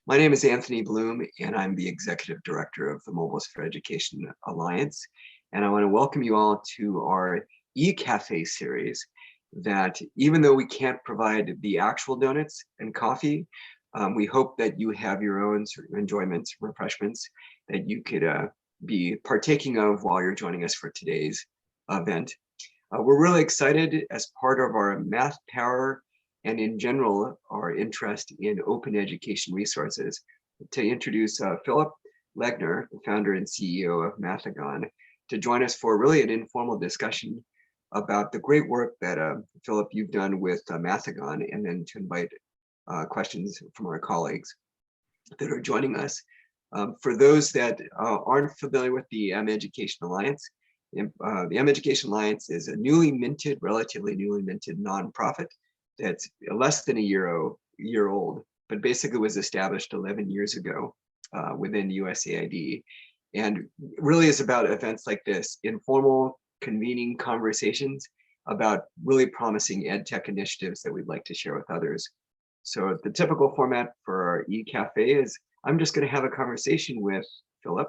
My name is Anthony Bloom, and I'm the Executive Director of the Mobiles for Education Alliance. And I want to welcome you all to our eCafe series that, even though we can't provide the actual donuts and coffee, we hope that you have your own sort of enjoyments, refreshments that you could be partaking of while you're joining us for today's event. We're really excited as part of our Math Power and in general, our interest in open education resources, to introduce Philip Legner, the founder and CEO of Mathigon, to join us for really an informal discussion about the great work that Philip, you've done with Mathigon, and then to invite questions from our colleagues that are joining us. For those that aren't familiar with the mEducation Alliance, the mEducation Alliance is a relatively newly minted nonprofit that's less than a year old, but basically was established 11 years ago within USAID, and really is about events like this, informal convening conversations about really promising ed tech initiatives that we'd like to share with others. So the typical format for our eCafe is I'm just going to have a conversation with Philip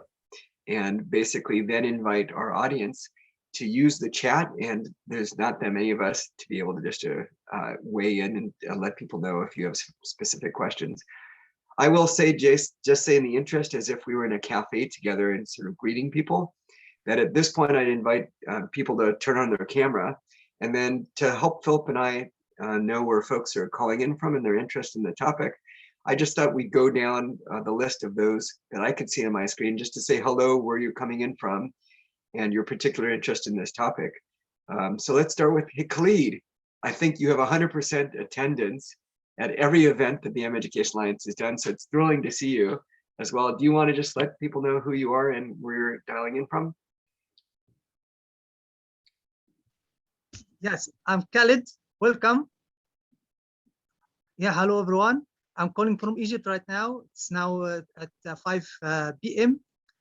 and basically then invite our audience to use the chat, and there's not that many of us to be able to just weigh in and let people know if you have specific questions. I will say, just say in the interest, as if we were in a cafe together and sort of greeting people, that at this point I'd invite people to turn on their camera, and then to help Philip and I know where folks are calling in from and their interest in the topic, I just thought we'd go down the list of those that I could see on my screen just to say hello, where you're coming in from, and your particular interest in this topic. So let's start with Khalid. I think you have 100% attendance at every event that the mEducation Alliance has done, so it's thrilling to see you as well. Do you want to just let people know who you are and where you're dialing in from? Yes, I'm Khalid. Welcome. Yeah, hello everyone. I'm calling from Egypt right now. It's now at 5 p.m.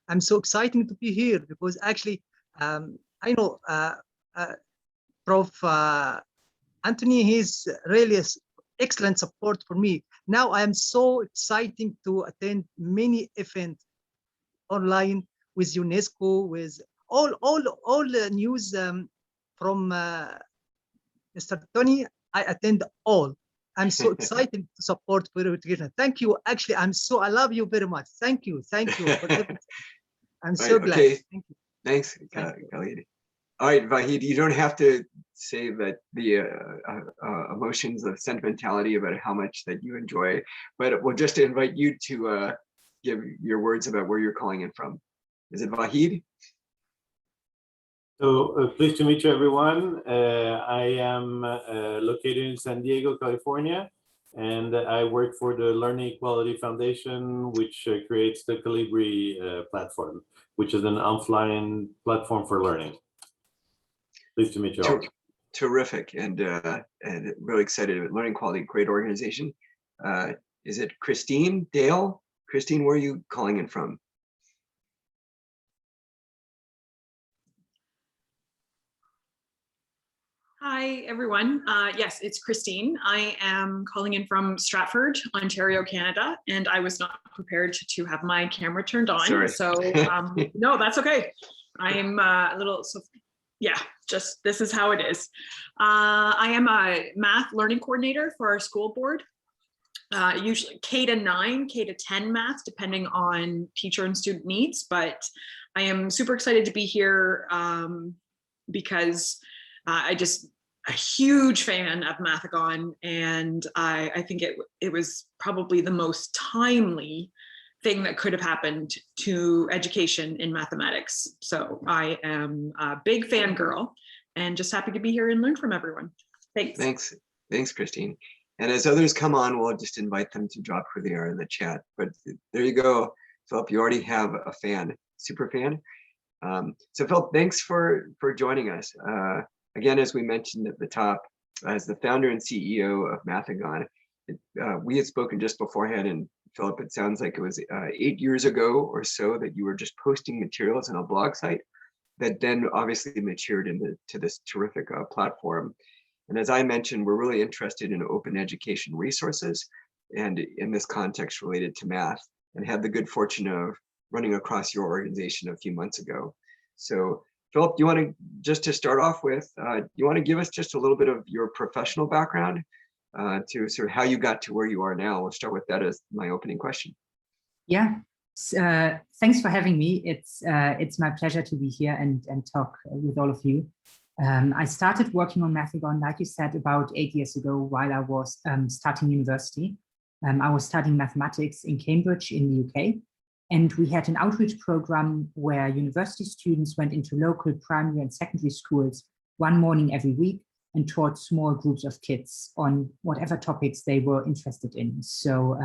I'm so excited to be here because actually, I know Prof. Anthony, he's really excellent support for me. Now I am so excited to attend many events online with UNESCO, with all the news from Mr. Tony. I attend all. I'm so excited to support for education. Thank you. Actually, I love you very much. Thank you for everything. I'm so glad. Okay. Thank you. Thanks, Khalid. All right, Vahid, you don't have to say that the emotions of sentimentality about how much that you enjoy, but we'll just invite you to give your words about where you're calling in from. Is it Vahid? So pleased to meet you, everyone. I am located in San Diego, California, and I work for the Learning Equality Foundation, which creates the Calibri platform, which is an offline platform for learning. Pleased to meet you all. Terrific, and really excited about Learning Equality, great organization. Is it Christine Dale? Christine, where are you calling in from? Hi, everyone. Yes, it's Christine. I am calling in from Stratford, Ontario, Canada, and I was not prepared to have my camera turned on. Sorry. So no, that's okay. I'm a little, yeah, just this is how it is. I am a math learning coordinator for our school board, usually K-9, K-10 math, depending on teacher and student needs. But I am super excited to be here because a huge fan of Mathigon, and I think it was probably the most timely thing that could have happened to education in mathematics. So I am a big fangirl and just happy to be here and learn from everyone. Thanks. Thanks, Christine. And as others come on, we'll just invite them to drop who they are in the chat. But there you go, Philip, you already have a fan, super fan. So Philip, thanks for joining us. Again, as we mentioned at the top, as the founder and CEO of Mathigon, we had spoken just beforehand, and Philip, it sounds like it was 8 years ago or so that you were just posting materials on a blog site that then obviously matured into this terrific platform. And as I mentioned, we're really interested in open education resources. and in this context related to math, and had the good fortune of running across your organization a few months ago. So Philip, do you want to, just to start off with, you want to give us just a little bit of your professional background to sort of how you got to where you are now? We'll start with that as my opening question. Yeah, thanks for having me. It's my pleasure to be here and talk with all of you. I started working on Mathigon, like you said, about 8 years ago while I was starting university. I was studying mathematics in Cambridge in the UK, and we had an outreach program where university students went into local primary and secondary schools one morning every week and taught small groups of kids on whatever topics they were interested in. So,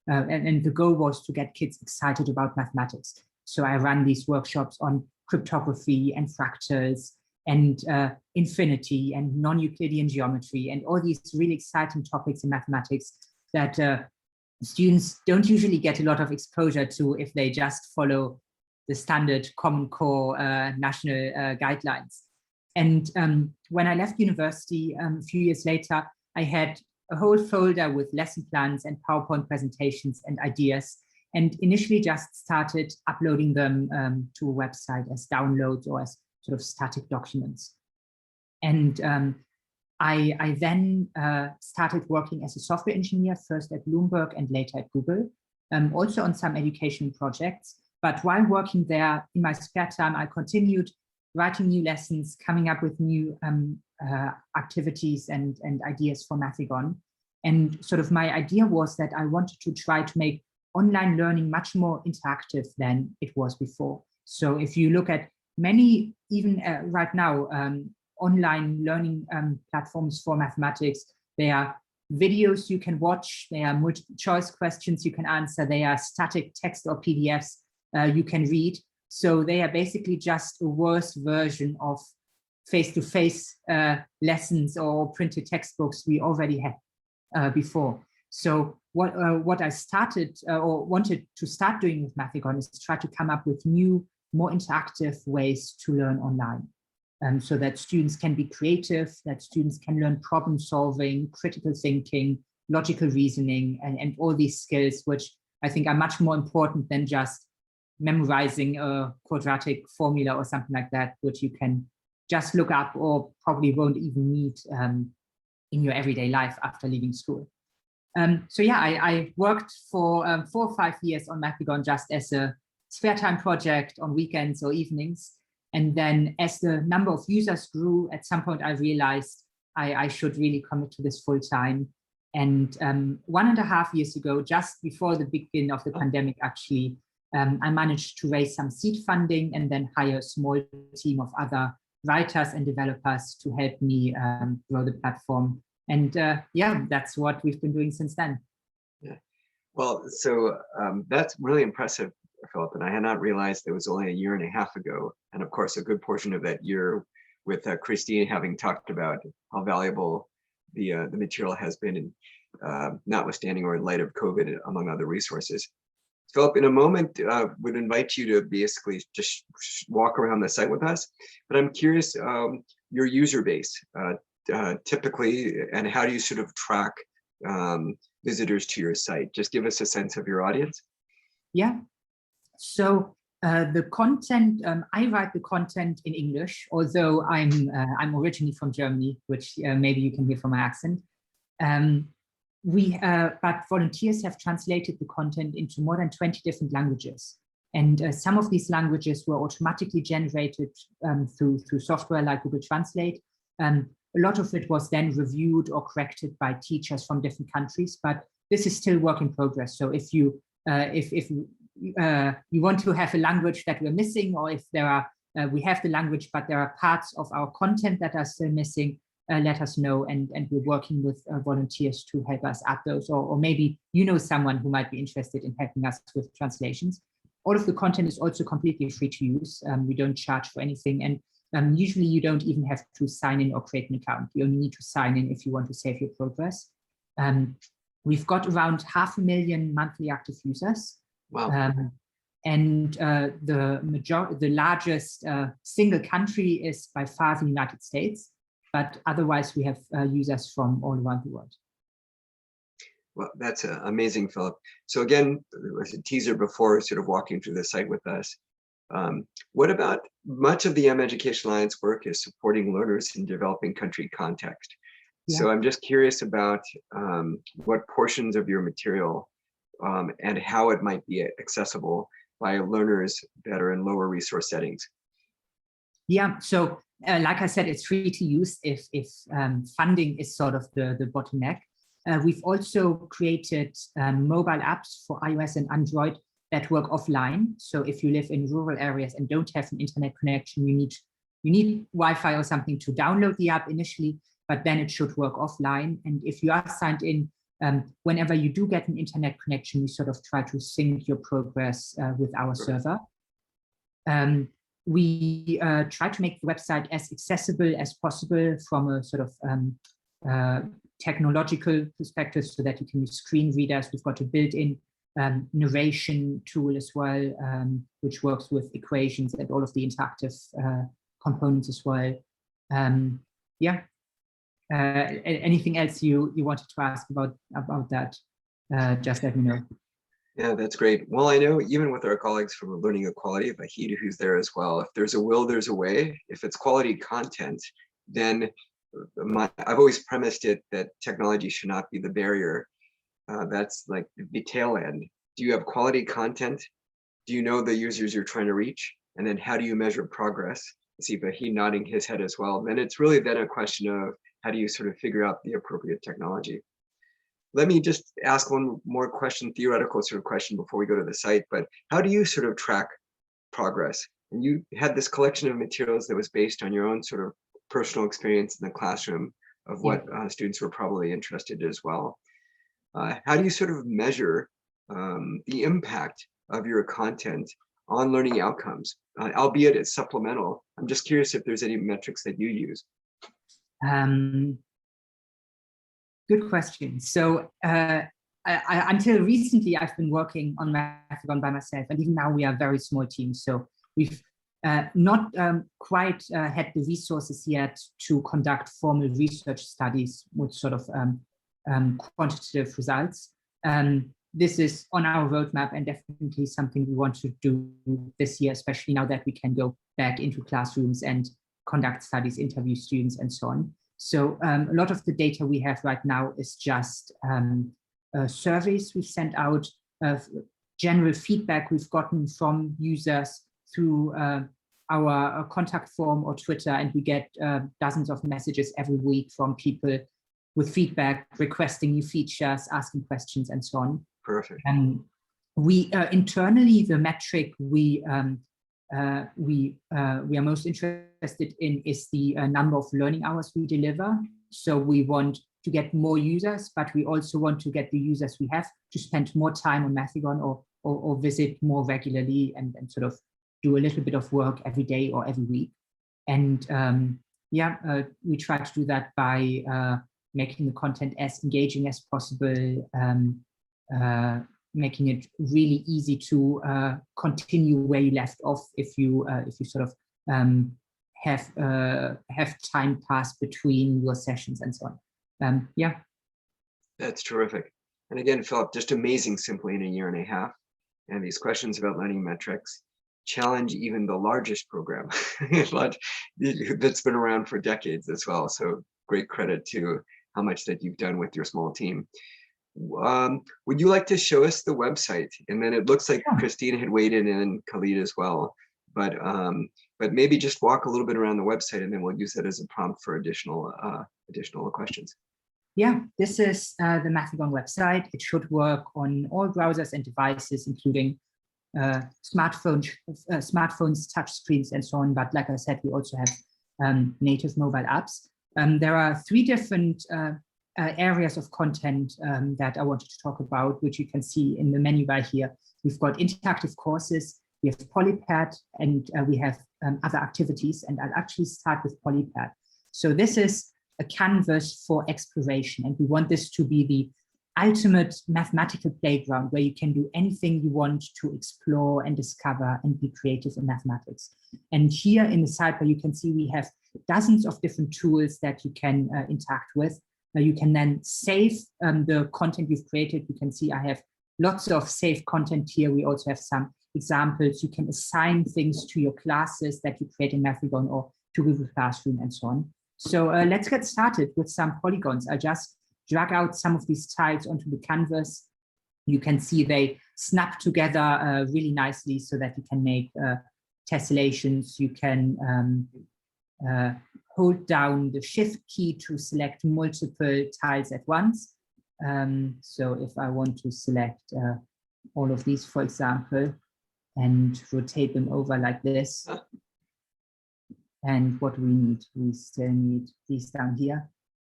and the goal was to get kids excited about mathematics. So I ran these workshops on cryptography and fractals and infinity and non-Euclidean geometry and all these really exciting topics in mathematics that students don't usually get a lot of exposure to if they just follow the standard Common Core national guidelines. And when I left university a few years later, I had a whole folder with lesson plans and PowerPoint presentations and ideas, and initially just started uploading them to a website as downloads or as sort of static documents. And I then started working as a software engineer, first at Bloomberg and later at Google, also on some education projects. But while working there in my spare time, I continued writing new lessons, coming up with new activities and ideas for Mathigon. And sort of my idea was that I wanted to try to make online learning much more interactive than it was before. So if you look at many, even right now, online learning platforms for mathematics, there are videos you can watch, there are multiple choice questions you can answer, they are static text or PDFs you can read. So they are basically just a worse version of face-to-face lessons or printed textbooks we already had before. So what I started or wanted to start doing with Mathigon is try to come up with new, more interactive ways to learn online. So that students can be creative, that students can learn problem solving, critical thinking, logical reasoning, and all these skills, which I think are much more important than just memorizing a quadratic formula or something like that, which you can just look up or probably won't even need in your everyday life after leaving school. So yeah, I worked for 4 or 5 years on Mathigon just as a spare time project on weekends or evenings. And then as the number of users grew, at some point I realized I should really commit to this full time. And 1.5 years ago, just before the beginning of the pandemic, actually, I managed to raise some seed funding and then hire a small team of other writers and developers to help me grow the platform. And yeah, that's what we've been doing since then. Yeah. Well, so that's really impressive, Philip, and I had not realized it was only 1.5 years ago. And of course, a good portion of that year with Christine having talked about how valuable the material has been, notwithstanding or in light of COVID, among other resources. Philip, in a moment, would invite you to basically just walk around the site with us. But I'm curious, your user base, typically, and how do you sort of track visitors to your site? Just give us a sense of your audience. Yeah. So the content, I write the content in English, although I'm originally from Germany, which maybe you can hear from my accent. But volunteers have translated the content into more than 20 different languages. And some of these languages were automatically generated through software like Google Translate. A lot of it was then reviewed or corrected by teachers from different countries, but this is still work in progress. So if you want to have a language that we're missing, or if there are, we have the language, but there are parts of our content that are still missing, let us know, and we're working with volunteers to help us add those, or maybe you know someone who might be interested in helping us with translations. All of the content is also completely free to use. We don't charge for anything, and usually you don't even have to sign in or create an account. You only need to sign in if you want to save your progress. We've got around 500,000 monthly active users. Wow. And the largest single country is by far the United States, but otherwise we have users from all around the world. Well, that's amazing, Philip. So again, as a teaser before sort of walking through the site with us, what about much of the mEducation Alliance work is supporting learners in developing country context. So I'm just curious about what portions of your material and how it might be accessible by learners that are in lower resource settings. Yeah, so like I said, it's free to use if funding is sort of the bottleneck. We've also created mobile apps for iOS and Android that work offline. So if you live in rural areas and don't have an internet connection, you need Wi-Fi or something to download the app initially, but then it should work offline. And if you are signed in, whenever you do get an internet connection, we sort of try to sync your progress with our server. We try to make the website as accessible as possible from a sort of technological perspective so that you can use screen readers. We've got a built-in narration tool as well, which works with equations and all of the interactive components as well. Yeah. Anything else you wanted to ask about that? Just let me know. Yeah, that's great. Well, I know even with our colleagues from Learning Equality, Vahid, who's there as well, if there's a will, there's a way. If it's quality content, then I've always premised it that technology should not be the barrier. That's like the tail end. Do you have quality content? Do you know the users you're trying to reach? And then how do you measure progress? I see Vahid nodding his head as well. Then it's really then a question of how do you sort of figure out the appropriate technology? Let me just ask one more question, theoretical sort of question before we go to the site, but how do you sort of track progress? And you had this collection of materials that was based on your own sort of personal experience in the classroom of what students were probably interested in as well. How do you sort of measure the impact of your content on learning outcomes, albeit it's supplemental? I'm just curious if there's any metrics that you use. Good question. So until recently, I've been working on Mathigon by myself, and even now we are a very small team. So we've not quite had the resources yet to conduct formal research studies with sort of quantitative results. This is on our roadmap and definitely something we want to do this year, especially now that we can go back into classrooms and conduct studies, interview students, and so on. So a lot of the data we have right now is just surveys we sent out, general feedback we've gotten from users through our contact form or Twitter, and we get dozens of messages every week from people with feedback, requesting new features, asking questions, and so on. Perfect. We internally, the metric we are most interested in is the number of learning hours we deliver. So we want to get more users, but we also want to get the users we have to spend more time on Mathigon or visit more regularly and sort of do a little bit of work every day or every week. And we try to do that by making the content as engaging as possible, making it really easy to continue where you left off if you sort of have time pass between your sessions and so on. Yeah. That's terrific. And again, Philip, just amazing simply in a year and a half. And these questions about learning metrics challenge even the largest program that's been around for decades as well. So great credit to how much that you've done with your small team. Would you like to show us the website? And then it looks like Christine had weighed in and Khalid as well, but maybe just walk a little bit around the website and then we'll use that as a prompt for additional questions. Yeah, this is the Mathigon website. It should work on all browsers and devices, including smartphones, touchscreens, and so on. But like I said, we also have native mobile apps. There are 3 different areas of content that I wanted to talk about, which you can see in the menu bar here. We've got interactive courses, we have Polypad, and we have other activities. And I'll actually start with Polypad. So this is a canvas for exploration, and we want this to be the ultimate mathematical playground where you can do anything you want to explore and discover and be creative in mathematics. And here in the sidebar, you can see we have dozens of different tools that you can interact with. You can then save the content you've created. You can see I have lots of saved content here. We also have some examples. You can assign things to your classes that you create in Mathigon or to Google Classroom and so on. So let's get started with some polygons. I just drag out some of these tiles onto the canvas. You can see they snap together really nicely so that you can make tessellations. You can hold down the shift key to select multiple tiles at once. So if I want to select all of these, for example, and rotate them over like this. And what do we need? We still need these down here.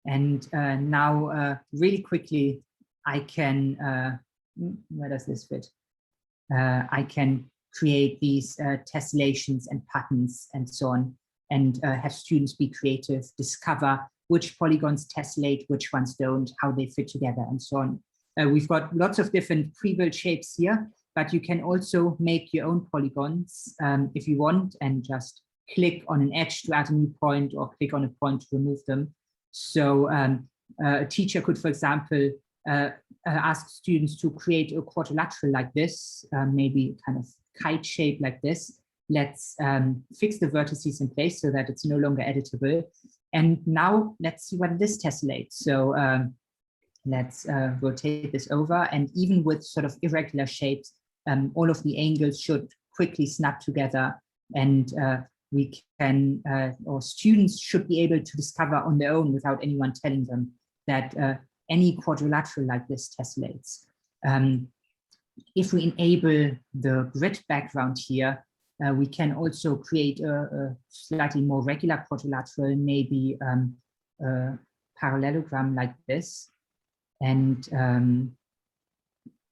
And now really quickly, I can, where does this fit? I can create these tessellations and patterns and so on, and have students be creative, discover which polygons tessellate, which ones don't, how they fit together, and so on. We've got lots of different pre-built shapes here, but you can also make your own polygons if you want, and just click on an edge to add a new point, or click on a point to remove them. So a teacher could, for example, ask students to create a quadrilateral like this, maybe kind of kite shape like this. Let's fix the vertices in place so that it's no longer editable. And now let's see what this tessellates. So let's rotate this over, and even with sort of irregular shapes, all of the angles should quickly snap together, and we can, or students should be able to discover on their own without anyone telling them that any quadrilateral like this tessellates. If we enable the grid background here, we can also create a slightly more regular quadrilateral, maybe a parallelogram like this. And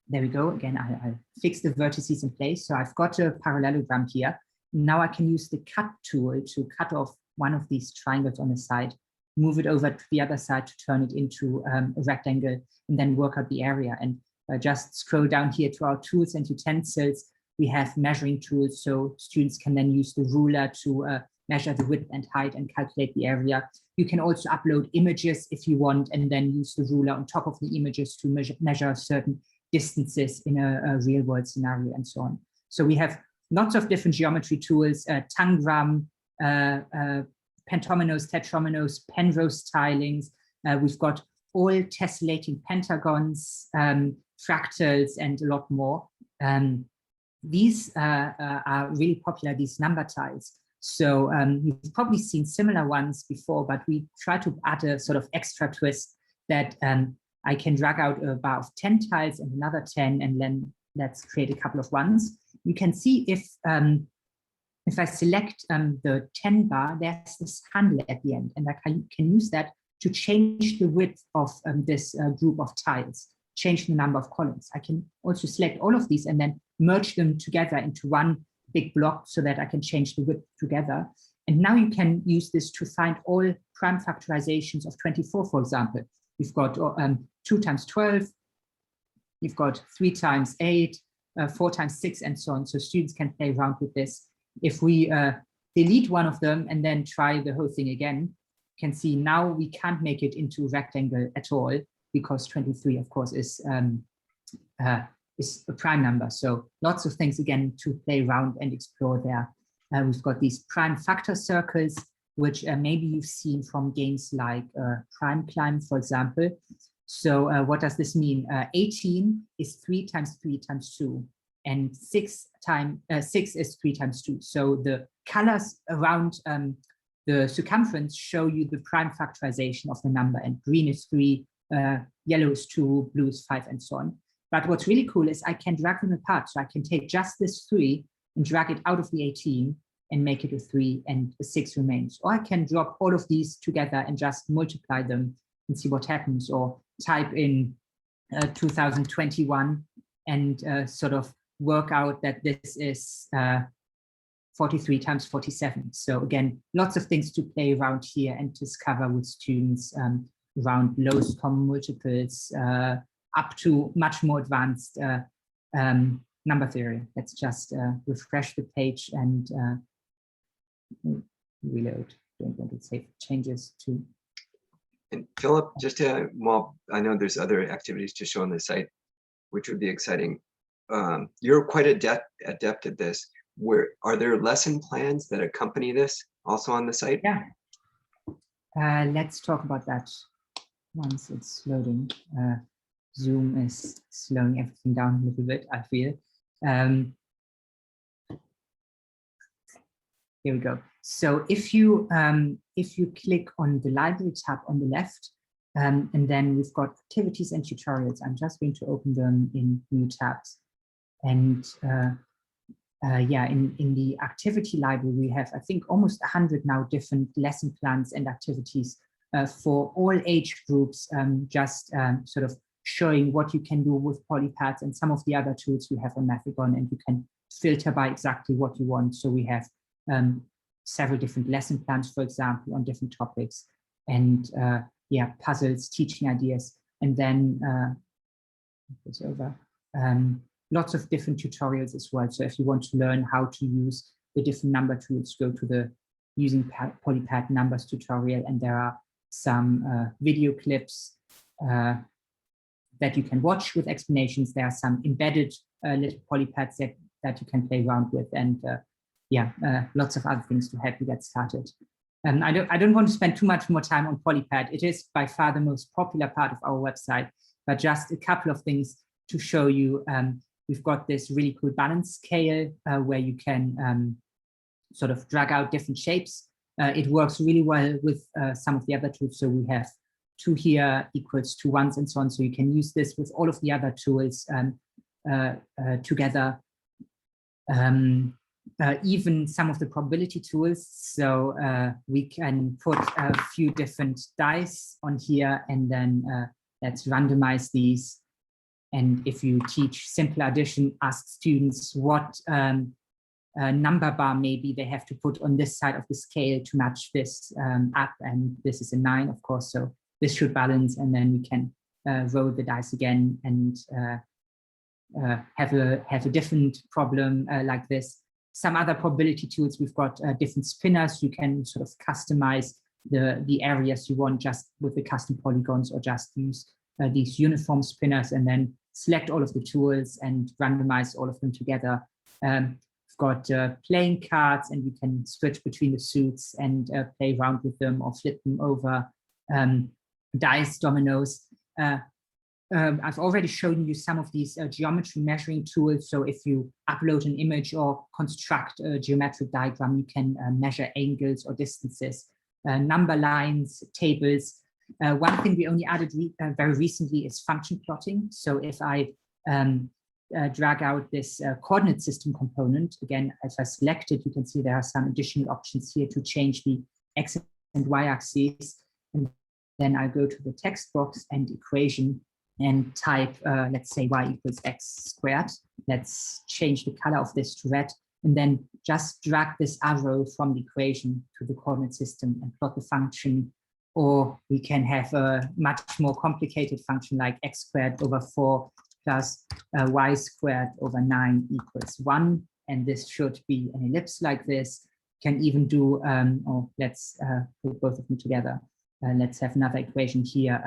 there we go. Again, I fix the vertices in place. So I've got a parallelogram here. Now I can use the cut tool to cut off one of these triangles on the side, move it over to the other side to turn it into a rectangle, and then work out the area. And just scroll down here to our tools and utensils. We have measuring tools, so students can then use the ruler to measure the width and height and calculate the area. You can also upload images if you want, and then use the ruler on top of the images to measure certain distances in a real world scenario and so on. So we have lots of different geometry tools, tangram, pentominoes, tetrominoes, Penrose tilings. We've got all tessellating pentagons, fractals, and a lot more. These are really popular, these number tiles. So you've probably seen similar ones before, but we try to add a sort of extra twist that I can drag out a bar of 10 tiles and another 10, and then let's create a couple of ones. You can see if I select the 10 bar, there's this handle at the end, and I can use that to change the width of this group of tiles, change the number of columns. I can also select all of these and then merge them together into one big block so that I can change the width together. And now you can use this to find all prime factorizations of 24, for example. We've got 2 times 12, you've got 3 times 8, 4 times 6, and so on. So students can play around with this. If we delete one of them and then try the whole thing again, you can see now we can't make it into a rectangle at all, because 23, of course, is a prime number. So lots of things, again, to play around and explore there. We've got these prime factor circles, which maybe you've seen from games like Prime Climb, for example. So what does this mean? 18 is 3 times 3 times 2, and 6 is 3 times 2. So the colors around the circumference show you the prime factorization of the number, and green is 3, yellow is 2, blue is 5, and so on. But what's really cool is I can drag them apart. So I can take just this 3 and drag it out of the 18 and make it a 3, and a 6 remains. Or I can drop all of these together and just multiply them and see what happens, or type in 2021 and sort of work out that this is 43 times 47. So again, lots of things to play around here and discover with students around lowest common multiples, up to much more advanced number theory. Let's just refresh the page and reload. Don't want to save changes to. And Philip, just to, well, I know there's other activities to show on the site, which would be exciting. You're quite adept at this. Are there lesson plans that accompany this also on the site? Yeah. Let's talk about that once it's loading. Zoom is slowing everything down a little bit, I feel. Here we go. So if you click on the library tab on the left, and then we've got activities and tutorials. I'm just going to open them in new tabs. And yeah, in the activity library, we have, I think, almost 100 now different lesson plans and activities for all age groups, just sort of showing what you can do with Polypads and some of the other tools we have on Mathigon, and you can filter by exactly what you want. So we have several different lesson plans, for example, on different topics, and yeah, puzzles, teaching ideas, and then it's over. Lots of different tutorials as well. So if you want to learn how to use the different number tools, go to the using Polypad numbers tutorial, and there are some video clips that you can watch with explanations. There are some embedded little Polypads that you can play around with, and yeah, lots of other things to help you get started. I don't want to spend too much more time on Polypad. It is by far the most popular part of our website, but just a couple of things to show you. We've got this really cool balance scale where you can sort of drag out different shapes. It works really well with some of the other tools. So we have 2 here equals 2 ones and so on. So you can use this with all of the other tools together. Even some of the probability tools. So we can put a few different dice on here, and then let's randomize these. And if you teach simple addition, ask students what number bar maybe they have to put on this side of the scale to match this up. And this is a 9, of course, so this should balance. And then we can roll the dice again and have a different problem like this. Some other probability tools, we've got different spinners. You can sort of customize the areas you want just with the custom polygons, or just use these uniform spinners and then select all of the tools and randomize all of them together. We've got playing cards, and you can switch between the suits and play around with them or flip them over. Dice, dominoes. I've already shown you some of these geometry measuring tools. So if you upload an image or construct a geometric diagram, you can measure angles or distances, number lines, tables. One thing we only added very recently is function plotting. So if I drag out this coordinate system component, again, as I select it, you can see there are some additional options here to change the X and Y axes. And then I go to the text box and equation and type, let's say, y equals x squared. Let's change the color of this to red, and then just drag this arrow from the equation to the coordinate system and plot the function. Or we can have a much more complicated function like x squared over 4 plus y squared over 9 equals 1. And this should be an ellipse like this. Can even do, or let's put both of them together. Let's have another equation here.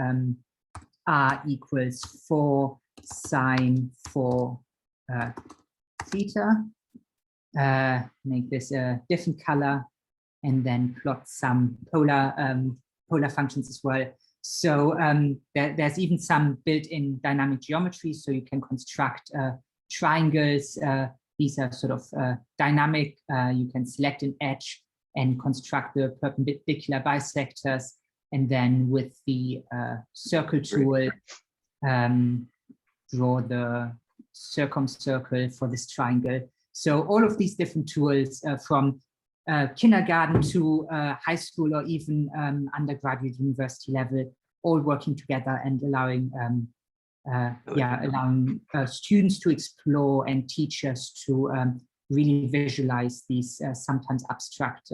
R equals 4 sine 4 theta. Make this a different color, and then plot some polar functions as well. So there's even some built-in dynamic geometry, so you can construct triangles. These are sort of dynamic. You can select an edge and construct the perpendicular bisectors. And then with the circle tool, draw the circumcircle for this triangle. So all of these different tools from kindergarten to high school, or even undergraduate university level, all working together and allowing students to explore and teachers to really visualize these sometimes abstract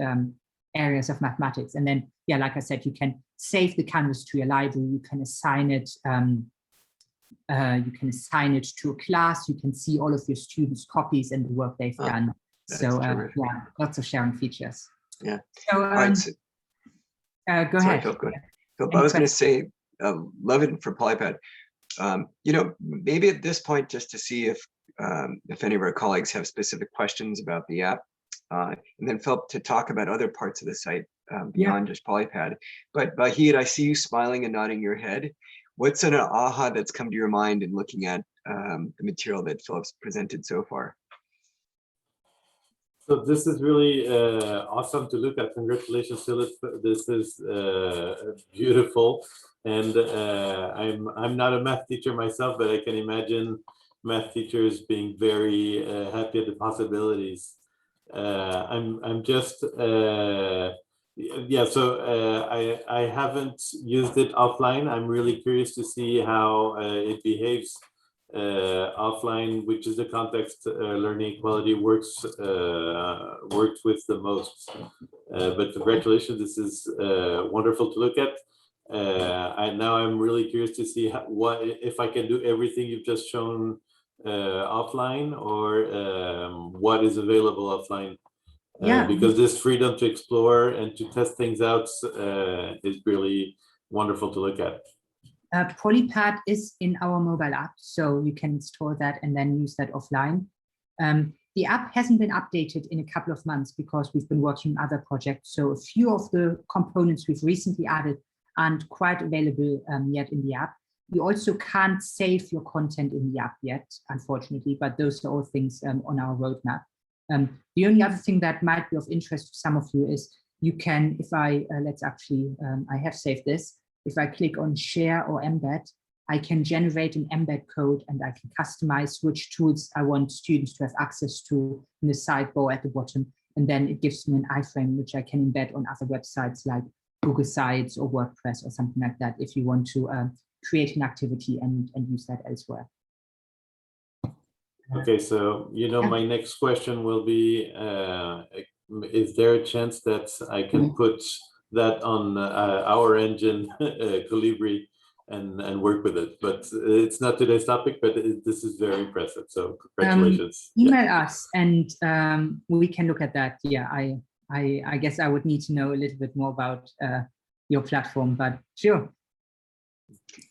areas of mathematics. And then, yeah, like I said, you can save the canvas to your library. You can assign it. To a class. You can see all of your students' copies and the work they've done. So yeah, lots of sharing features. Yeah. So go ahead. Phil, go ahead. Philip, I was going to say, love it for Polypad. Maybe at this point, just to see if any of our colleagues have specific questions about the app, and then Philip to talk about other parts of the site beyond just Polypad. But Vahid, I see you smiling and nodding your head. What's an aha that's come to your mind in looking at the material that Philip's presented so far? So this is really awesome to look at. Congratulations, Philip. This is beautiful. And I'm not a math teacher myself, but I can imagine math teachers being very happy at the possibilities. I'm just I haven't used it offline. I'm really curious to see how it behaves offline, which is the context learning equality works with the most. But congratulations, this is wonderful to look at. Now I'm really curious to see what if I can do everything you've just shown offline, or what is available offline. Because this freedom to explore and to test things out is really wonderful to look at. Polypad is in our mobile app, so you can install that and then use that offline. The app hasn't been updated in a couple of months because we've been working on other projects. So a few of the components we've recently added aren't quite available yet in the app. You also can't save your content in the app yet, unfortunately, but those are all things on our roadmap. The only other thing that might be of interest to some of you is you can, if I, I have saved this. If I click on share or embed, I can generate an embed code and I can customize which tools I want students to have access to in the sidebar at the bottom. And then it gives me an iframe, which I can embed on other websites like Google Sites or WordPress or something like that, if you want to create an activity and use that elsewhere. Okay, so my next question will be, is there a chance that I can put that on our engine, Colibri, and work with it? But it's not today's topic, but this is very impressive. So congratulations. Email us and we can look at that. Yeah, I guess I would need to know a little bit more about your platform, but sure.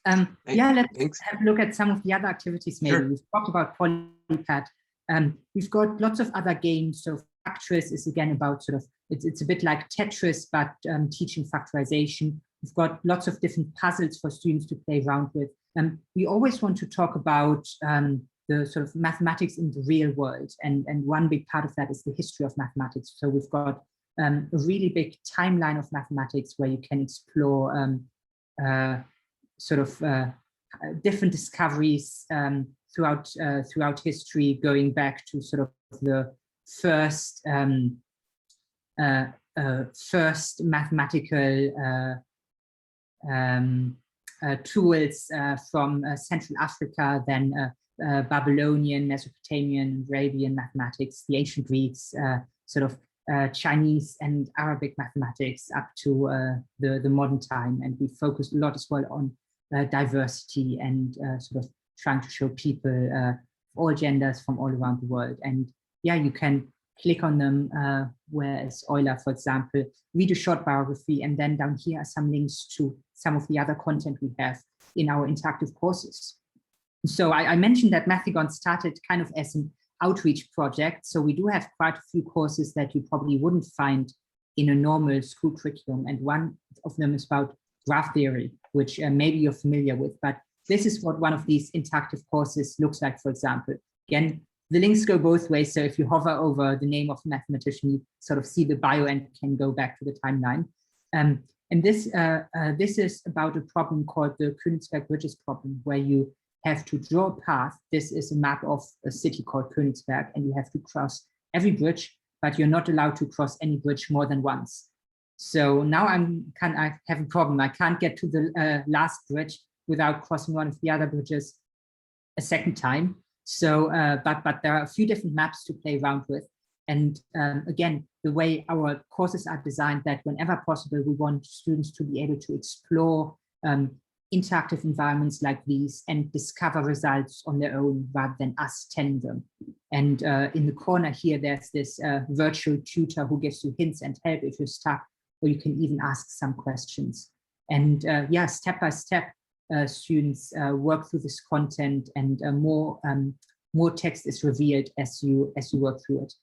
Let's have a look at some of the other activities. Maybe we've talked about Polypad. We've got lots of other games. So Fractals is again about it's a bit like Tetris, but teaching factorization. We've got lots of different puzzles for students to play around with. We always want to talk about the sort of mathematics in the real world. And one big part of that is the history of mathematics. So we've got a really big timeline of mathematics where you can explore different discoveries throughout history, going back to sort of the first mathematical tools from Central Africa, then Babylonian, Mesopotamian, Arabian mathematics, the ancient Greeks, Chinese and Arabic mathematics up to the modern time. And we focus a lot as well on diversity and trying to show people all genders from all around the world. And yeah, you can click on them, whereas Euler, for example, read a short biography, and then down here are some links to some of the other content we have in our interactive courses. So I mentioned that Mathigon started kind of as an outreach project. So we do have quite a few courses that you probably wouldn't find in a normal school curriculum. And one of them is about graph theory, which maybe you're familiar with, but this is what one of these interactive courses looks like, for example. Again, the links go both ways. So if you hover over the name of the mathematician, you sort of see the bio and can go back to the timeline. And this is about a problem called the Königsberg Bridges problem, where you have to draw a path. This is a map of a city called Königsberg, and you have to cross every bridge, but you're not allowed to cross any bridge more than once. So now I have a problem. I can't get to the last bridge without crossing one of the other bridges a second time. So, but there are a few different maps to play around with. And again, the way our courses are designed, that whenever possible, we want students to be able to explore interactive environments like these and discover results on their own rather than us telling them. And in the corner here, there's this virtual tutor who gives you hints and help if you're stuck, or you can even ask some questions. And yeah, step by step, students work through this content, and more text is revealed as you work through it.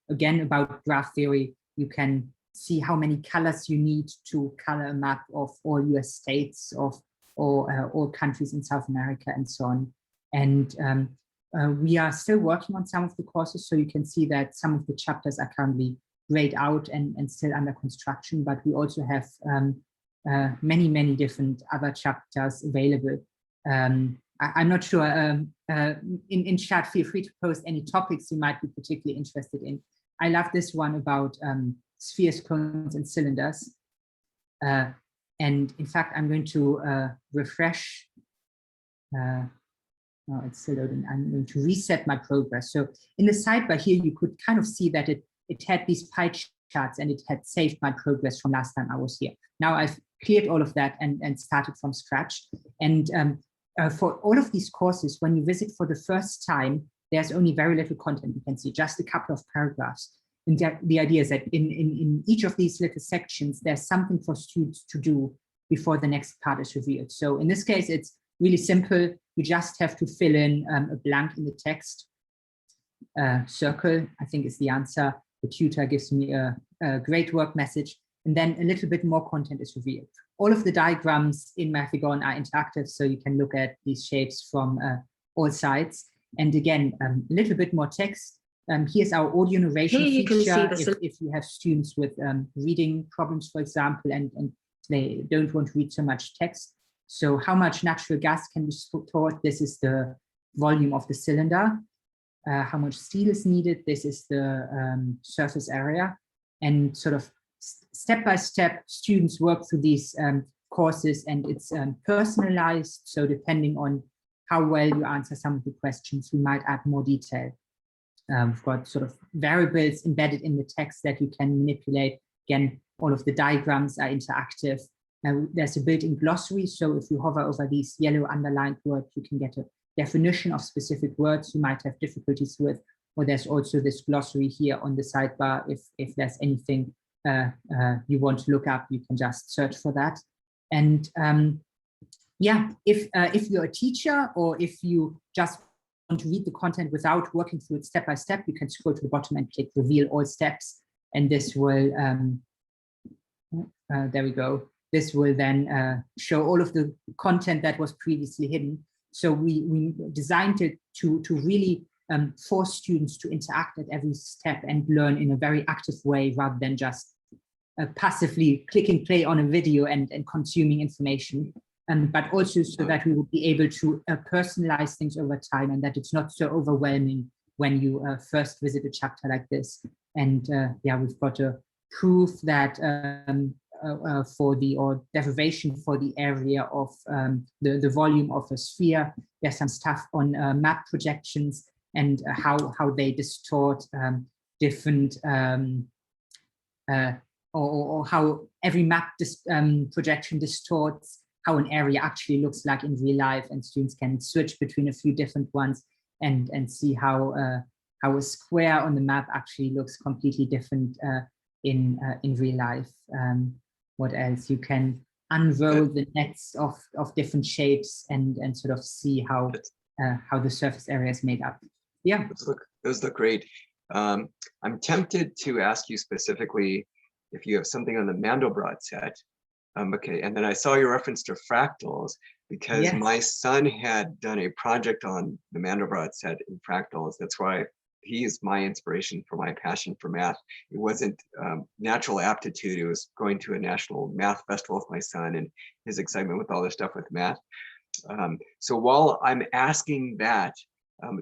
Again, about graph theory, you can see how many colors you need to color a map of all US states, or all countries in South America, and so on. And we are still working on some of the courses, so you can see that some of the chapters are currently grayed out and still under construction, but we also have many different other chapters available. I'm not sure, in chat, feel free to post any topics you might be particularly interested in. I love this one about spheres, cones, and cylinders. And in fact, I'm going to refresh. No, it's still loading. I'm going to reset my progress. So in the sidebar here, you could kind of see that it had these pie charts, and it had saved my progress from last time I was here. Now I've cleared all of that and started from scratch. And for all of these courses, when you visit for the first time, there's only very little content. You can see just a couple of paragraphs. And the idea is that in each of these little sections, there's something for students to do before the next part is revealed. So in this case, it's really simple. You just have to fill in a blank in the text. Circle, I think, is the answer. The tutor gives me a great work message, and then a little bit more content is revealed. All of the diagrams in Mathigon are interactive, so you can look at these shapes from all sides. And again, a little bit more text. Here's our audio narration feature. If you have students with reading problems, for example, and they don't want to read so much text. So how much natural gas can be stored? This is the volume of the cylinder. How much steel is needed? This is the surface area. And sort of step by step, students work through these courses, and it's personalized. So depending on how well you answer some of the questions, we might add more detail. We've got sort of variables embedded in the text that you can manipulate. Again, all of the diagrams are interactive. There's a built-in glossary, so if you hover over these yellow underlined words, you can get a definition of specific words you might have difficulties with. Or there's also this glossary here on the sidebar. If there's anything you want to look up, you can just search for that. And yeah, if you're a teacher, or if you just want to read the content without working through it step by step, you can scroll to the bottom and click reveal all steps, and this will there we go. This will then show all of the content that was previously hidden. So we designed it to really force students to interact at every step and learn in a very active way, rather than just passively clicking play on a video and consuming information. But also so that we would be able to personalize things over time, and that it's not so overwhelming when you first visit a chapter like this. And yeah, we've got a proof that for the derivation for the area of the volume of a sphere. There's some stuff on map projections and how they distort different or how every map projection distorts how an area actually looks like in real life, and students can switch between a few different ones and see how a square on the map actually looks completely different in real life. What else? You can unroll the nets of different shapes and sort of see how the surface area is made up. Yeah, those look great. I'm tempted to ask you specifically if you have something on the Mandelbrot set. Okay, and then I saw your reference to fractals, because yes, my son had done a project on the Mandelbrot set in fractals. That's why he is my inspiration for my passion for math. It wasn't natural aptitude. It was going to a national math festival with my son and his excitement with all this stuff with math. So while I'm asking that,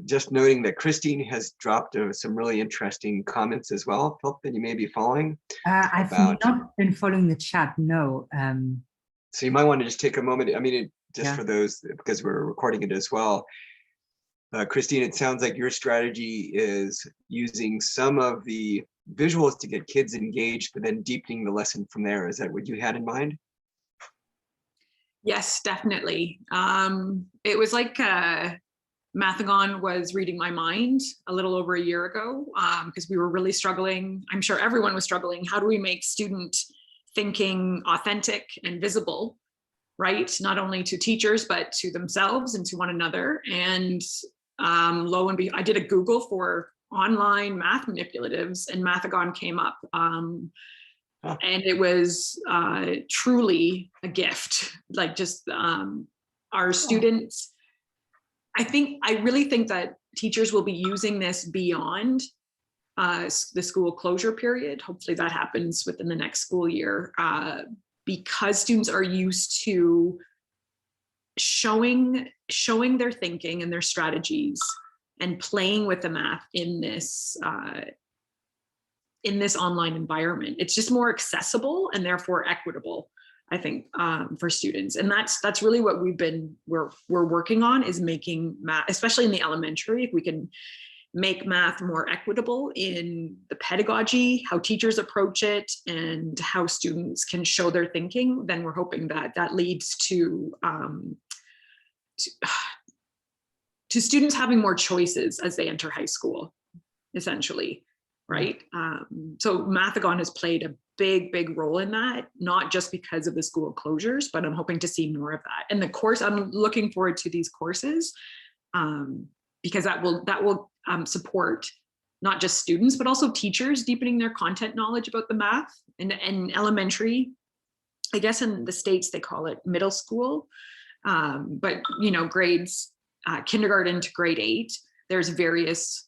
just noting that Christine has dropped some really interesting comments as well, Philip, that you may be following. I've not been following the chat, no. So you might want to just take a moment. I mean, for those, because we're recording it as well. Christine, it sounds like your strategy is using some of the visuals to get kids engaged, but then deepening the lesson from there. Is that what you had in mind? Yes, definitely. It was like Mathigon was reading my mind a little over a year ago, because we were really struggling. I'm sure everyone was struggling. How do we make student thinking authentic and visible, right? Not only to teachers, but to themselves and to one another. And lo and behold, I did a Google for online math manipulatives, and Mathigon came up. And it was truly a gift. Like just our students, I really think that teachers will be using this beyond the school closure period. Hopefully that happens within the next school year, because students are used to showing their thinking and their strategies and playing with the math in this online environment. It's just more accessible and therefore equitable, I think, for students. And that's really what we're working on, is making math, especially in the elementary, if we can make math more equitable in the pedagogy, how teachers approach it, and how students can show their thinking, then we're hoping that that leads to students having more choices as they enter high school, essentially, right? So Mathigon has played a big role in that, not just because of the school closures, but I'm hoping to see more of that. And the course, I'm looking forward to these courses, because that will support not just students, but also teachers deepening their content knowledge about the math. And elementary, I guess in the States they call it middle school, but grades kindergarten to grade 8, there's various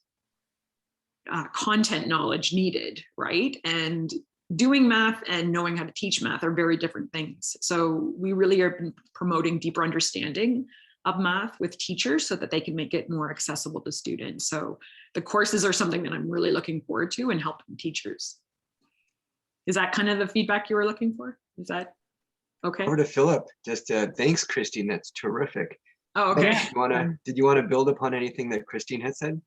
content knowledge needed, right? And doing math and knowing how to teach math are very different things. So we really are promoting deeper understanding of math with teachers so that they can make it more accessible to students. So the courses are something that I'm really looking forward to and helping teachers. Is that kind of the feedback you were looking for? Is that okay? Over to Philip. Just thanks, Christine. That's terrific. Oh, okay. Did you want to build upon anything that Christine had said?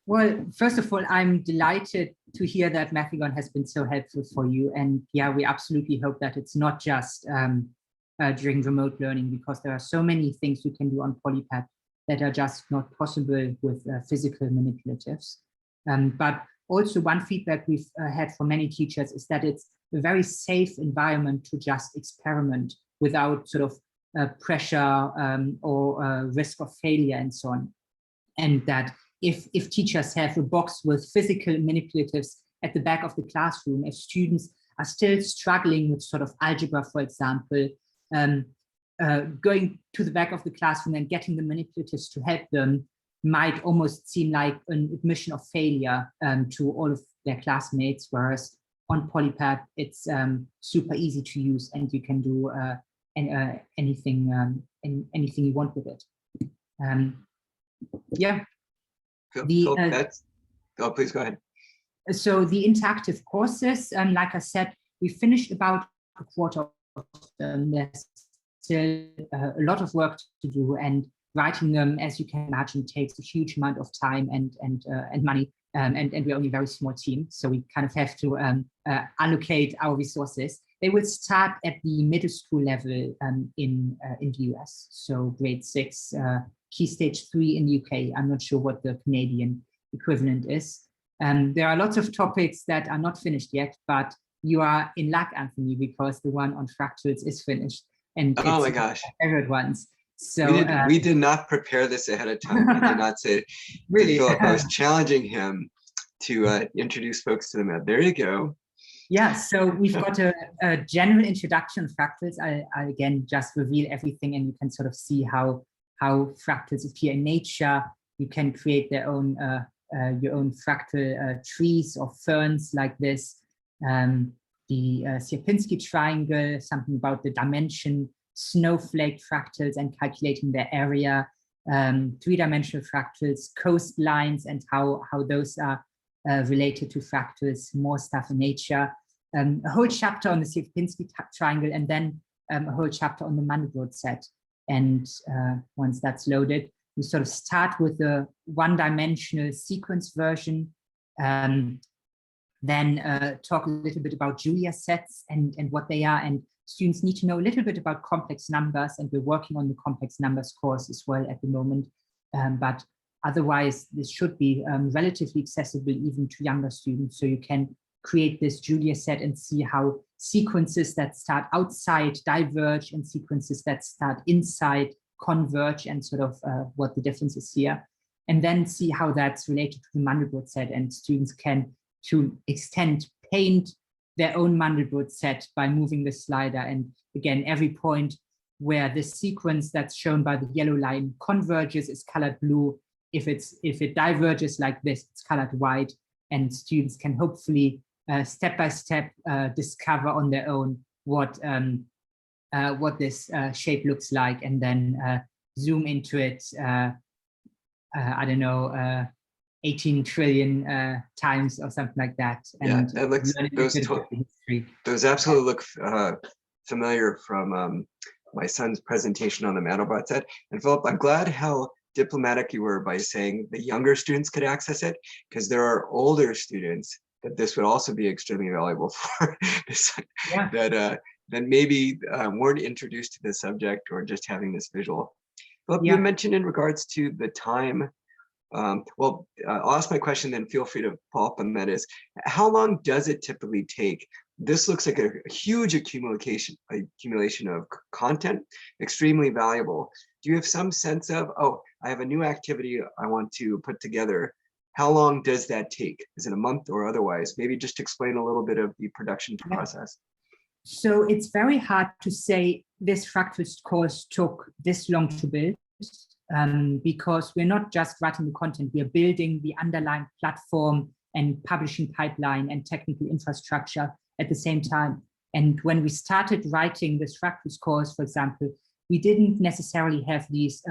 Well, first of all, I'm delighted to hear that Mathigon has been so helpful for you. And yeah, we absolutely hope that it's not just during remote learning, because there are so many things you can do on Polypad that are just not possible with physical manipulatives. But also one feedback we've had from many teachers is that it's a very safe environment to just experiment without sort of pressure or risk of failure and so on. And that if teachers have a box with physical manipulatives at the back of the classroom, if students are still struggling with sort of algebra, for example, going to the back of the classroom and getting the manipulatives to help them might almost seem like an admission of failure to all of their classmates, whereas on Polypad, it's super easy to use and you can do anything you want with it. Yeah. Please go ahead. So the interactive courses, like I said, we finished about a quarter of them. There's still a lot of work to do, and writing them, as you can imagine, takes a huge amount of time and money. And we're only a very small team, so we kind of have to allocate our resources. They will start at the middle school level in the US, so grade 6, key stage 3 in the UK. I'm not sure what the Canadian equivalent is. There are lots of topics that are not finished yet, but you are in luck, Anthony, because the one on fractals is finished. And oh my gosh, my favorite ones. So we did not prepare this ahead of time. We did not say really. Philip. I was challenging him to introduce folks to the math. There you go. Yeah, so we've got a general introduction of fractals. I again just reveal everything, and you can sort of see how fractals appear in nature. You can create your own fractal trees or ferns like this. The Sierpinski triangle, something about the dimension, snowflake fractals and calculating their area, 3-dimensional fractals, coastlines and how those are related to fractals, more stuff in nature, a whole chapter on the Sierpinski triangle, and then a whole chapter on the Mandelbrot set. And once that's loaded, we sort of start with the 1-dimensional sequence version, then talk a little bit about Julia sets and what they are. And students need to know a little bit about complex numbers, and we're working on the complex numbers course as well at the moment. But otherwise, this should be relatively accessible even to younger students. So you can create this Julia set and see how sequences that start outside diverge and sequences that start inside converge, and sort of what the difference is here. And then see how that's related to the Mandelbrot set, and students can, to extent, paint their own Mandelbrot set by moving the slider. And again, every point where the sequence that's shown by the yellow line converges is colored blue. If it diverges like this, it's colored white. And students can hopefully step by step discover on their own what this shape looks like, and then zoom into it. I don't know, 18 trillion times or something like that. And yeah, that looks, those absolutely look familiar from my son's presentation on the Mandelbrot set. And Philip, I'm glad how diplomatic you were by saying the younger students could access it, because there are older students that this would also be extremely valuable for, yeah. that maybe weren't introduced to the subject or just having this visual. Philip, Yeah. you mentioned in regards to the time, well, I'll ask my question, then feel free to follow up on that, is how long does it typically take? This looks like a huge accumulation of content, extremely valuable. Do you have some sense of, oh, I have a new activity I want to put together. How long does that take? Is it a month or otherwise? Maybe just explain a little bit of the production process. So it's very hard to say this Fractals course took this long to build, because we're not just writing the content, we are building the underlying platform and publishing pipeline and technical infrastructure at the same time. And when we started writing this Fractals course, for example, we didn't necessarily have these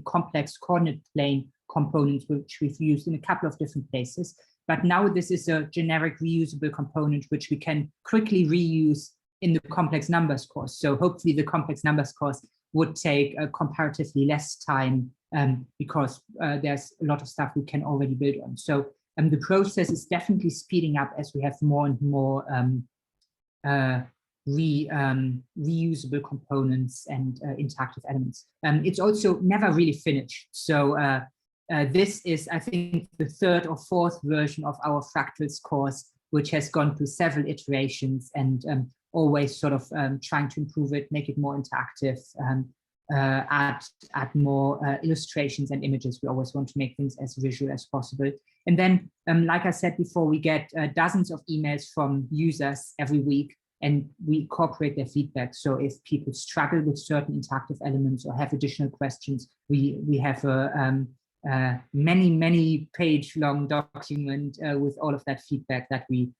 complex coordinate plane components, which we've used in a couple of different places. But now this is a generic reusable component, which we can quickly reuse in the complex numbers course. So hopefully the complex numbers course would take comparatively less time, because there's a lot of stuff we can already build on. So the process is definitely speeding up as we have more and more reusable components and interactive elements. It's also never really finished. So this is, I think, the third or fourth version of our Fractals course, which has gone through several iterations and always sort of trying to improve it, make it more interactive, add more illustrations and images. We always want to make things as visual as possible. And then, like I said before, we get dozens of emails from users every week, and we incorporate their feedback. So if people struggle with certain interactive elements or have additional questions, we have a many page long document with all of that feedback that we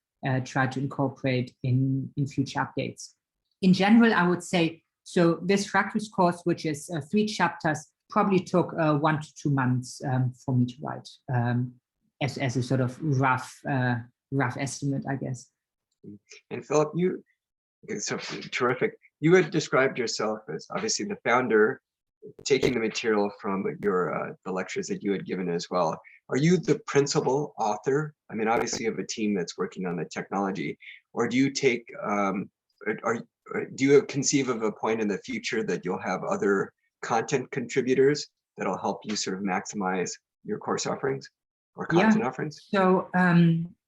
try to incorporate in future updates. In general, I would say, so this Fractals course, which is 3 chapters, probably took 1 to 2 months for me to write, as a sort of rough estimate, I guess. And Philip, so terrific. You had described yourself as obviously the founder, taking the material from your the lectures that you had given as well. Are you the principal author? I mean, obviously you have a team that's working on the technology, or do you take, do you conceive of a point in the future that you'll have other content contributors that'll help you sort of maximize your course offerings or content offerings? So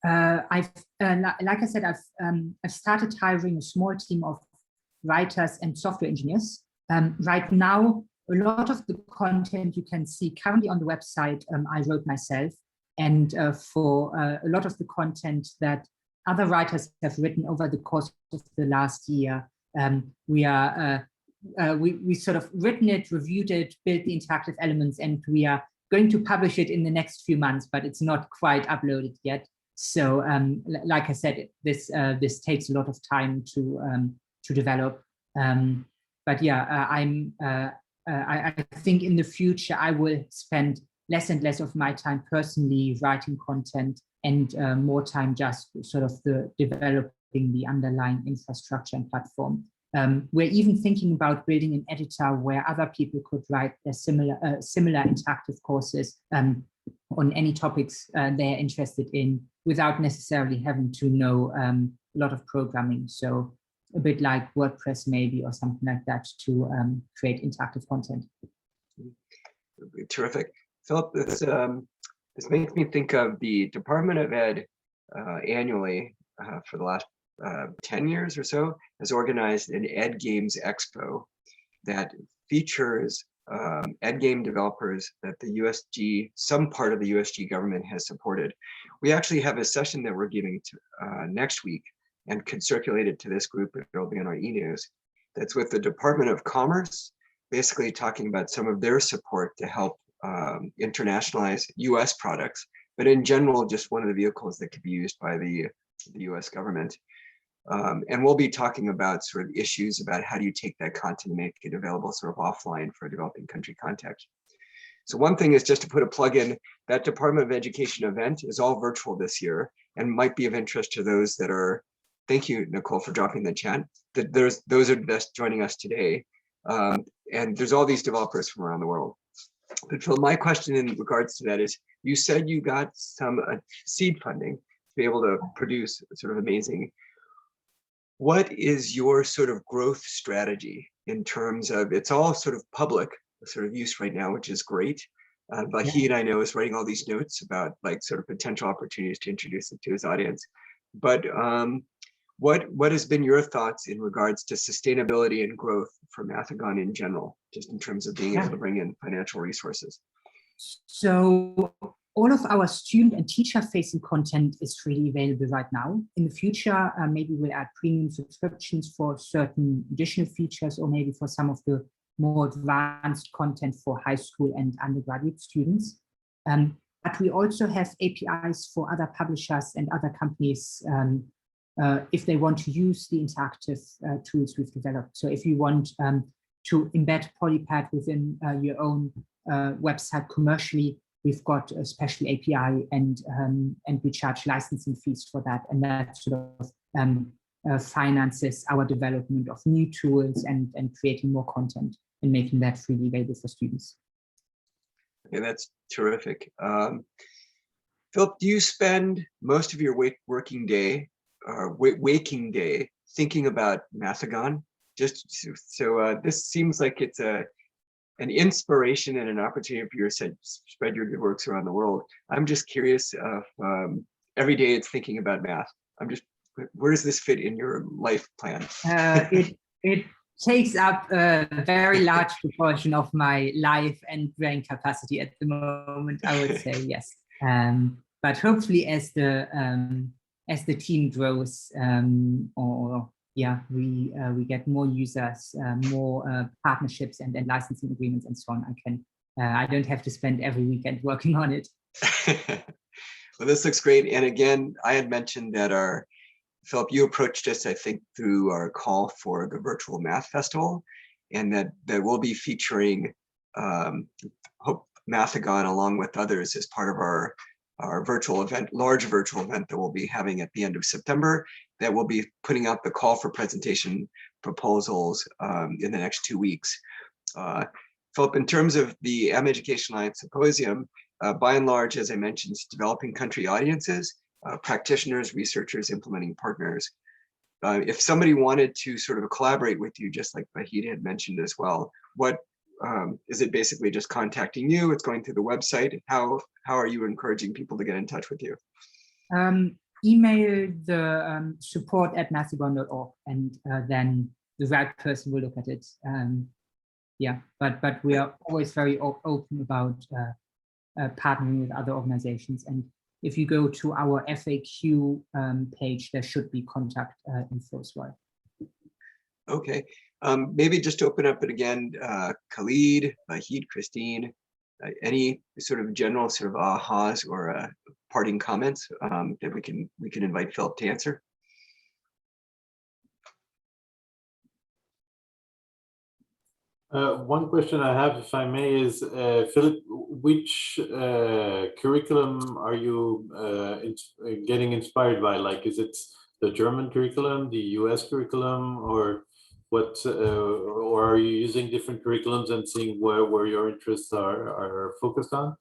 I've, like I said, I've started hiring a small team of writers and software engineers. Right now, a lot of the content you can see currently on the website, I wrote myself. And for a lot of the content that other writers have written over the course of the last year, we sort of written it, reviewed it, built the interactive elements, and we are going to publish it in the next few months, but it's not quite uploaded yet. So like I said, this takes a lot of time to develop. But yeah, I think in the future I will spend less and less of my time personally writing content, and more time just sort of developing the underlying infrastructure and platform. We're even thinking about building an editor where other people could write their similar interactive courses on any topics they're interested in, without necessarily having to know a lot of programming. So a bit like WordPress maybe, or something like that, to create interactive content. Terrific. Philip, this makes me think of the Department of Ed annually for the last 10 years or so, has organized an Ed Games Expo that features Ed game developers that the USG, some part of the USG government has supported. We actually have a session that we're giving to, next week and could circulate it to this group. It'll be on our e-news. That's with the Department of Commerce, basically talking about some of their support to help internationalize US products, but in general, just one of the vehicles that could be used by the US government. And we'll be talking about sort of issues about how do you take that content and make it available sort of offline for a developing country context. So one thing is just to put a plug in, that Department of Education event is all virtual this year and might be of interest to those that are, thank you, Nicole, for dropping the chat, that those are just joining us today. And there's all these developers from around the world. But Phil, my question in regards to that is, you said you got some seed funding to be able to produce sort of amazing. What is your sort of growth strategy in terms of, it's all sort of public sort of use right now, which is great. Vahid, I know, is writing all these notes about like sort of potential opportunities to introduce it to his audience. But what has been your thoughts in regards to sustainability and growth for Mathigon in general, just in terms of being able to bring in financial resources? So all of our student and teacher facing content is freely available right now. In the future, maybe we'll add premium subscriptions for certain additional features, or maybe for some of the more advanced content for high school and undergraduate students. But we also have APIs for other publishers and other companies if they want to use the interactive tools we've developed. So if you want to embed Polypad within your own website commercially, we've got a special API, and we charge licensing fees for that. And that sort of finances our development of new tools and creating more content and making that freely available for students. Okay, that's terrific. Philip, do you spend most of your waking day thinking about Mathigon? Just so this seems like it's an inspiration and an opportunity for you to spread your good works around the world. I'm just curious if every day it's thinking about math. Where does this fit in your life plan? It takes up a very large proportion of my life and brain capacity at the moment, I would say, yes. But hopefully as the team grows, we get more users, more partnerships and licensing agreements and so on, I don't have to spend every weekend working on it. Well, this looks great. And again, I had mentioned that Philip, you approached us, I think, through our call for the virtual math festival, and that we'll be featuring Mathigon along with others as part of our virtual event, large virtual event that we'll be having at the end of September, that we'll be putting out the call for presentation proposals in the next 2 weeks. Philip, in terms of the mEducation Alliance Symposium, by and large, as I mentioned, it's developing country audiences, practitioners, researchers, implementing partners. If somebody wanted to sort of collaborate with you, just like Vahid had mentioned as well, what is it basically just contacting you? It's going through the website. How are you encouraging people to get in touch with you? Email the support@mathigon.org, and then the right person will look at it. But we are always very open about partnering with other organizations. And if you go to our FAQ page, there should be contact info as well. Okay. Maybe just to open up it again, Khalid, Vahid, Christine, any sort of general sort of ahas or parting comments that we can invite Philip to answer? One question I have, if I may, is Philip, which curriculum are you getting inspired by? Like, is it the German curriculum, the US curriculum, or what? Or are you using different curriculums and seeing where your interests are focused on?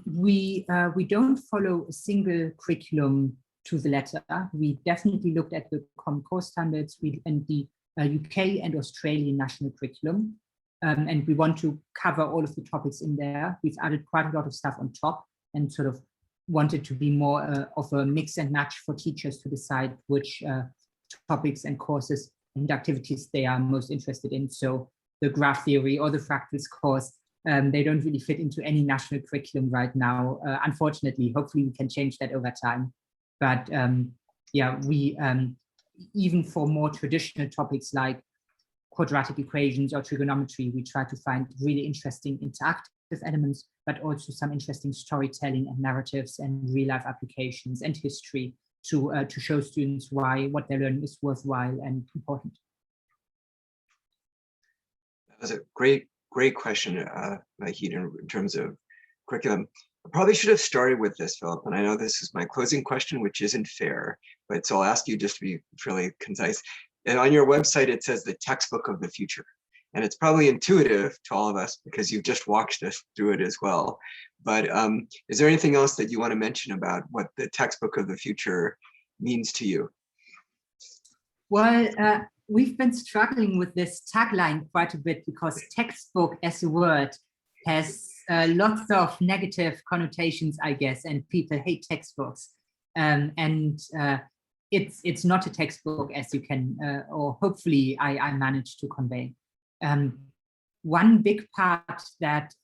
We don't follow a single curriculum to the letter. We definitely looked at the Common Core Standards and the UK and Australian national curriculum, and we want to cover all of the topics in there. We've added quite a lot of stuff on top and sort of wanted to be more of a mix and match for teachers to decide which topics and courses and activities they are most interested in. So the graph theory or the fractals course, they don't really fit into any national curriculum right now. Unfortunately, hopefully we can change that over time. But yeah, we even for more traditional topics like quadratic equations or trigonometry, we try to find really interesting interactive elements, but also some interesting storytelling and narratives and real life applications and history to show students why what they're learning is worthwhile and important. That was a great question, Mathigon, in terms of curriculum. I probably should have started with this, Philip, and I know this is my closing question, which isn't fair, but so I'll ask you just to be fairly concise. And on your website, it says the textbook of the future. And it's probably intuitive to all of us because you've just walked us through it as well. But is there anything else that you want to mention about what the textbook of the future means to you? Well, we've been struggling with this tagline quite a bit because textbook as a word has lots of negative connotations, I guess, and people hate textbooks. It's not a textbook, as you can, or hopefully I managed to convey. One big part that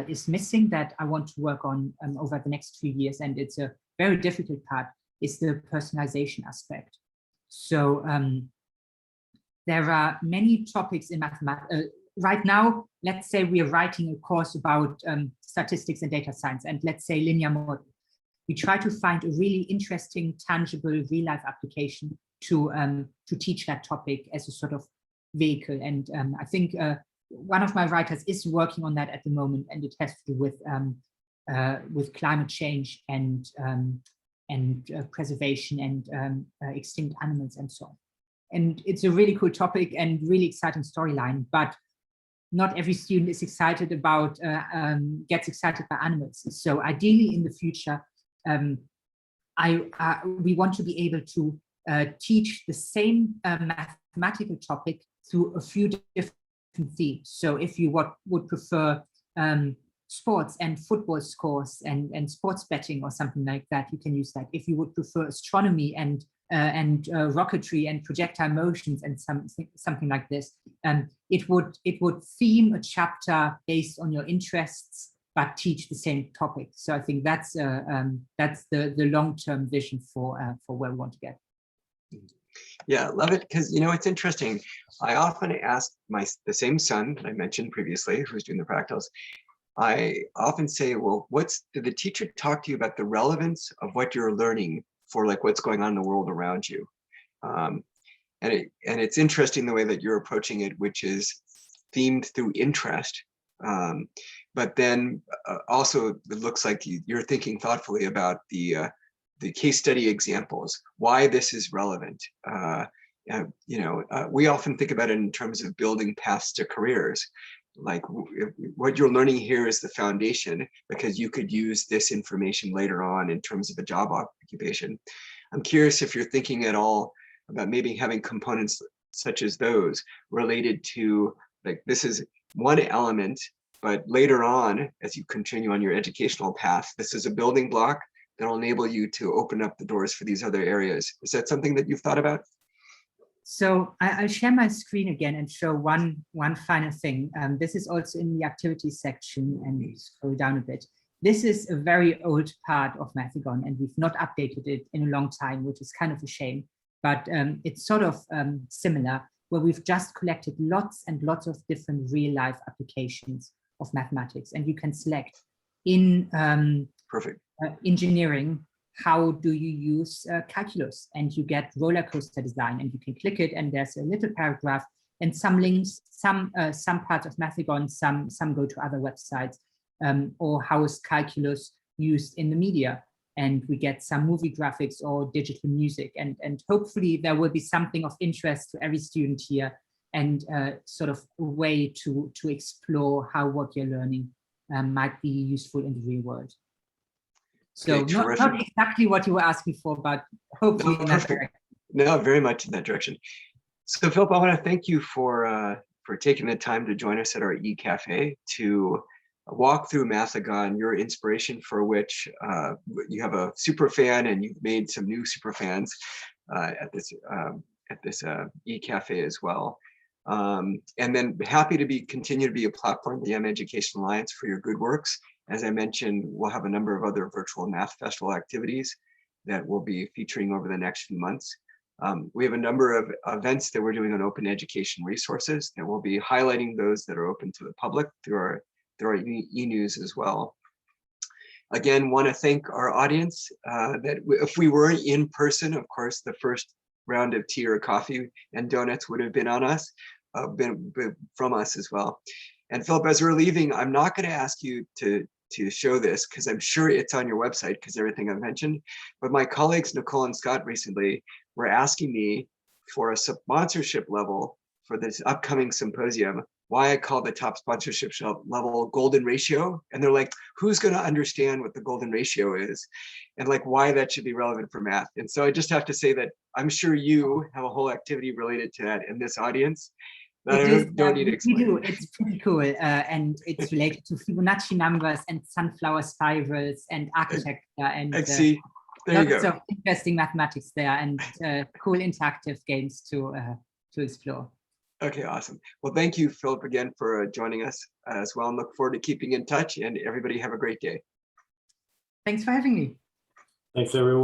is missing that I want to work on over the next few years, and it's a very difficult part, is the personalization aspect. So there are many topics in mathematics. Right now, let's say we are writing a course about statistics and data science, and let's say linear model. We try to find a really interesting, tangible, real-life application to teach that topic as a sort of vehicle. And I think one of my writers is working on that at the moment, and it has to do with climate change and preservation and extinct animals and so on. And it's a really cool topic and really exciting storyline, but not every student is excited about, gets excited by animals. So ideally in the future, we want to be able to teach the same mathematical topic through a few different themes. So if you would prefer sports and football scores and sports betting or something like that, you can use that. If you would prefer astronomy and rocketry and projectile motions and something like this, it would theme a chapter based on your interests, but teach the same topic. So I think that's the long-term vision for where we want to get. Yeah, love it, because it's interesting. I often ask the same son that I mentioned previously, who's doing the Fractals. I often say, well, did the teacher talk to you about the relevance of what you're learning for like what's going on in the world around you? And it's interesting the way that you're approaching it, which is themed through interest. But then also it looks like you're thinking thoughtfully about the case study examples, why this is relevant. We often think about it in terms of building paths to careers. Like what you're learning here is the foundation because you could use this information later on in terms of a job occupation. I'm curious if you're thinking at all about maybe having components such as those related to, like, this is one element, but later on, as you continue on your educational path, this is a building block that will enable you to open up the doors for these other areas. Is that something that you've thought about? So I'll share my screen again and show one final thing. This is also in the activities section, and scroll down a bit. This is a very old part of Mathigon, and we've not updated it in a long time, which is kind of a shame. But it's sort of similar, where we've just collected lots and lots of different real-life applications of mathematics, and you can select in engineering. How do you use calculus? And you get roller coaster design, and you can click it, and there's a little paragraph and some links, some parts of Mathigon, some go to other websites, or how is calculus used in the media? And we get some movie graphics or digital music, and hopefully there will be something of interest to every student here, and sort of a way to explore how what you're learning might be useful in the real world. So okay, not exactly what you were asking for, but hopefully in that direction. No, very much in that direction. So Philip, I want to thank you for taking the time to join us at our eCafe to walk through Mathigon, your inspiration for which you have a super fan and you've made some new super fans. at this eCafe as well. And then happy to continue to be a platform, the mEducation Alliance, for your good works. As I mentioned, we'll have a number of other virtual math festival activities that we'll be featuring over the next few months. We have a number of events that we're doing on open education resources, and we'll be highlighting those that are open to the public through our e-news as well. Again, want to thank our audience that if we were in person, of course, the first round of tea or coffee and donuts would have been on us, been from us as well. And Philip, as we're leaving, I'm not going to ask you to show this because I'm sure it's on your website because everything I've mentioned, but my colleagues Nicole and Scott recently were asking me for a sponsorship level for this upcoming symposium, why I call the top sponsorship level golden ratio. And they're like, who's going to understand what the golden ratio is and like why that should be relevant for math. And so I just have to say that I'm sure you have a whole activity related to that in this audience. I don't need to explain. We do. It's pretty cool, and it's related to Fibonacci numbers and sunflower spirals and architecture and see. There you lots go. of interesting mathematics there and cool interactive games to explore. Okay, awesome. Well, thank you, Philip, again for joining us as well, and look forward to keeping in touch. And everybody have a great day. Thanks for having me. Thanks, everyone.